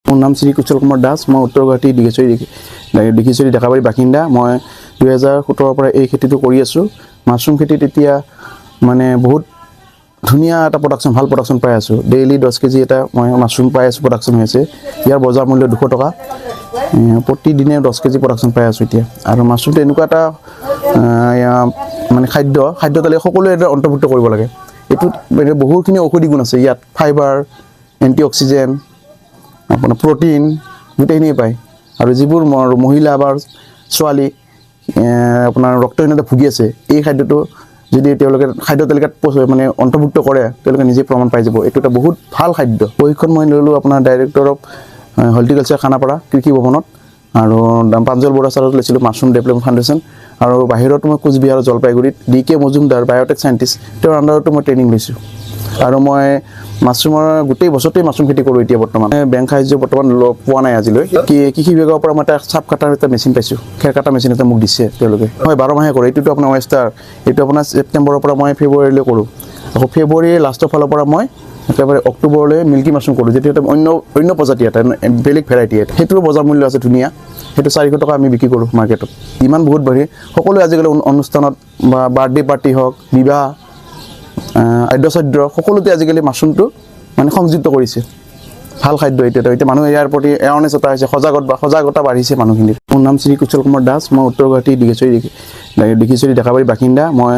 মোৰ নাম শ্ৰী কুশল কুমাৰ দাস। মই উত্তৰ গুৱাহাটী ডিঘিচৰি ডেকাবাৰী বাসিন্দা। মই 2017 পৰা এই খেতিটো কৰি আছোঁ। মাছৰুম খেতিত এতিয়া মানে বহুত ধুনীয়া এটা প্ৰডাকশ্যন, ভাল প্ৰডাকশ্যন পাই আছোঁ। ডেইলি 10 কেজি এটা মই মাছৰুম পাই আছোঁ, প্ৰডাকশ্যন হৈ আছে। ইয়াৰ বজাৰ মূল্য 200 টকা। প্ৰতিদিনে 10 কেজি প্ৰডাকশ্যন পাই আছোঁ এতিয়া। আৰু মাছৰুমটো এনেকুৱা এটা মানে খাদ্য তালিকা সকলোৱে এটা অন্তৰ্ভুক্ত কৰিব লাগে। এইটোত বহুতখিনি ঔষধি গুণ আছে। ইয়াত ফাইবাৰ, এণ্টি অক্সিজেন, আপোনাৰ প্ৰটিন গোটেইখিনিয়ে পায়। আৰু যিবোৰ মহিলা বা ছোৱালী আপোনাৰ ৰক্তহীনতা ভুগি আছে, এই খাদ্যটো যদি তেওঁলোকে খাদ্য তালিকাত মানে অন্তৰ্ভুক্ত কৰে, তেওঁলোকে নিজে প্ৰমাণ পাই যাব। এইটো এটা বহুত ভাল খাদ্য। প্ৰশিক্ষণ মই ল'লোঁ আপোনাৰ ডাইৰেক্টৰ অফ হৰ্টিকালচাৰ খানাপাৰা কৃষি ভৱনত, আৰু প্ৰাঞ্জল বৰুৱা ছাৰত লৈছিলোঁ মাছৰুম ডেভেলপমেণ্ট ফাউণ্ডেশ্যন। আৰু বাহিৰতো মই কোচবিহাৰ জলপাইগুৰিত DK মজুমদাৰ বায়'টেক চাইণ্টিষ্ট, তেওঁৰ আণ্ডাৰতো মই ট্ৰেইনিং লৈছোঁ। আৰু মই মাছৰুমৰ গোটেই বছৰতেই মাছৰুম খেতি কৰোঁ এতিয়া বৰ্তমান। বেংক সাহায্য বৰ্তমান পোৱা নাই আজিলৈ। কৃষি বিভাগৰ পৰা মই এটা চাপ কাটাৰ এটা মেচিন পাইছোঁ, খেৰ কাটা মেচিন এটা মোক দিছে তেওঁলোকে। মই 12 মাহে কৰোঁ। এইটোতো আপোনাৰ ৱেষ্টাৰ, এইটো আপোনাৰ ছেপ্টেম্বৰৰ পৰা মই ফেব্ৰুৱাৰীলৈ কৰোঁ। আকৌ ফেব্ৰুৱাৰীৰ লাষ্টৰ ফালৰ পৰা মই একেবাৰে অক্টোবৰলৈ মিল্কী মাছৰুম কৰোঁ, যিটো এটা অন্য প্ৰজাতি এটা, বেলেগ ভেৰাইটি এটা। সেইটোৰো বজাৰ মূল্য আছে ধুনীয়া। সেইটো 400 টকা আমি বিক্ৰী কৰোঁ মাৰ্কেটত। ইমান বহুত বাঢ়ি সকলোৱে আজিকালি অনুষ্ঠানত বা বাৰ্থডে পাৰ্টি হওক, বিবাহ, আদ্যশ্ৰাদ্ধ সকলোতে আজিকালি মাছৰুমটো মানে সংযুক্ত কৰিছে। ভাল খাদ্য এইটো এটা। এতিয়া মানুহে ইয়াৰ প্ৰতি এৱাৰনেছ এটা হৈছে, সজাগতা বাঢ়িছে মানুহখিনিৰ। মোৰ নাম শ্ৰী কুশল কুমাৰ দাস। মই উত্তৰ গুৱাহাটী ডিঘিচৰি ডেকাবাৰী বাসিন্দা। মই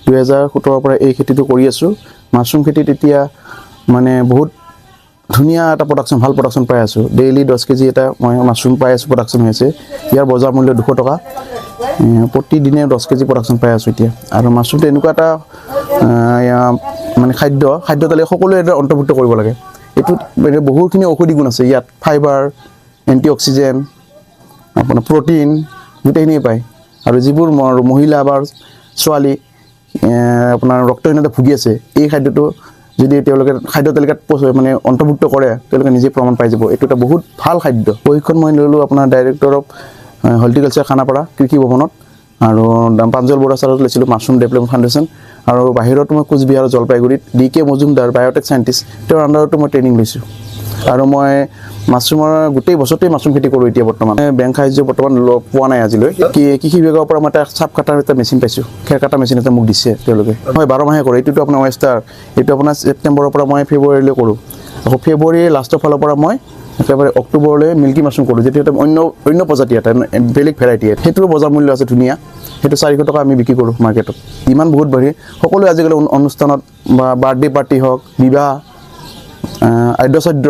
2017 পৰা এই খেতিটো কৰি আছোঁ। মাছৰুম খেতিত এতিয়া মানে বহুত ধুনীয়া এটা প্ৰডাকশ্যন, ভাল প্ৰডাকশ্যন পাই আছোঁ। ডেইলি 10 কেজি এটা মই মাছৰুম পাই আছোঁ, প্ৰডাকশ্যন হৈ আছে। ইয়াৰ বজাৰ মূল্য 200 টকা। প্ৰতিদিনে 10 কেজি প্ৰডাকশ্যন পাই আছোঁ এতিয়া। আৰু মাছৰুমটো এনেকুৱা এটা মানে খাদ্য তালিকা সকলোৱে এটা অন্তৰ্ভুক্ত কৰিব লাগে। এইটোত বহুতখিনি ঔষধি গুণ আছে। ইয়াত ফাইবাৰ, এণ্টি অক্সিজেন, আপোনাৰ প্ৰটিন গোটেইখিনিয়ে পায়। আৰু যিবোৰ মহিলা বা ছোৱালী আপোনাৰ ৰক্তহীনতা ভুগি আছে, এই খাদ্যটো যদি তেওঁলোকে খাদ্য তালিকাত মানে অন্তৰ্ভুক্ত কৰে, তেওঁলোকে নিজে প্ৰমাণ পাই যাব। এইটো এটা বহুত ভাল খাদ্য। প্ৰশিক্ষণ মই ল'লোঁ আপোনাৰ ডাইৰেক্টৰ অফ হৰ্টিকালচাৰ খানাপাৰা কৃষি ভৱনত, আৰু প্ৰাঞ্জল বৰুৱা ছাৰত লৈছিলোঁ মাছৰুম ডেভেলপমেণ্ট ফাউণ্ডেশ্যন। আৰু বাহিৰতো মই কোচবিহাৰ জলপাইগুৰিত DK মজুমদাৰ বায়'টেক চাইণ্টিষ্ট, তেওঁৰ আণ্ডাৰতো মই ট্ৰেইনিং লৈছোঁ। আৰু মই মাছৰুমৰ গোটেই বছৰতেই মাছৰুম খেতি কৰোঁ এতিয়া বৰ্তমান। বেংক সাহায্য বৰ্তমান পোৱা নাই আজিলৈ। কৃষি বিভাগৰ পৰা মই এটা চাপ কাটাৰ এটা মেচিন পাইছোঁ, খেৰ কাটা মেচিন এটা মোক দিছে তেওঁলোকে। মই 12 মাহে কৰোঁ। এইটোতো আপোনাৰ ৱেষ্টাৰ, এইটো আপোনাৰ ছেপ্টেম্বৰৰ পৰা মই ফেব্ৰুৱাৰীলৈ কৰোঁ। আকৌ ফেব্ৰুৱাৰীৰ লাষ্টৰ ফালৰ পৰা মই একেবাৰে অক্টোবৰলৈ মিল্কী মাছৰুম কৰোঁ, যিটো এটা অন্য প্ৰজাতি এটা, বেলেগ ভেৰাইটি এটা। সেইটোৰো বজাৰ মূল্য আছে ধুনীয়া। সেইটো 400 টকা আমি বিক্ৰী কৰোঁ মাৰ্কেটত। ইমান বহুত বাঢ়ি সকলোৱে আজিকালি অনুষ্ঠানত বা বাৰ্থডে পাৰ্টি হওক, বিবাহ, আদ্যশ্ৰাদ্ধ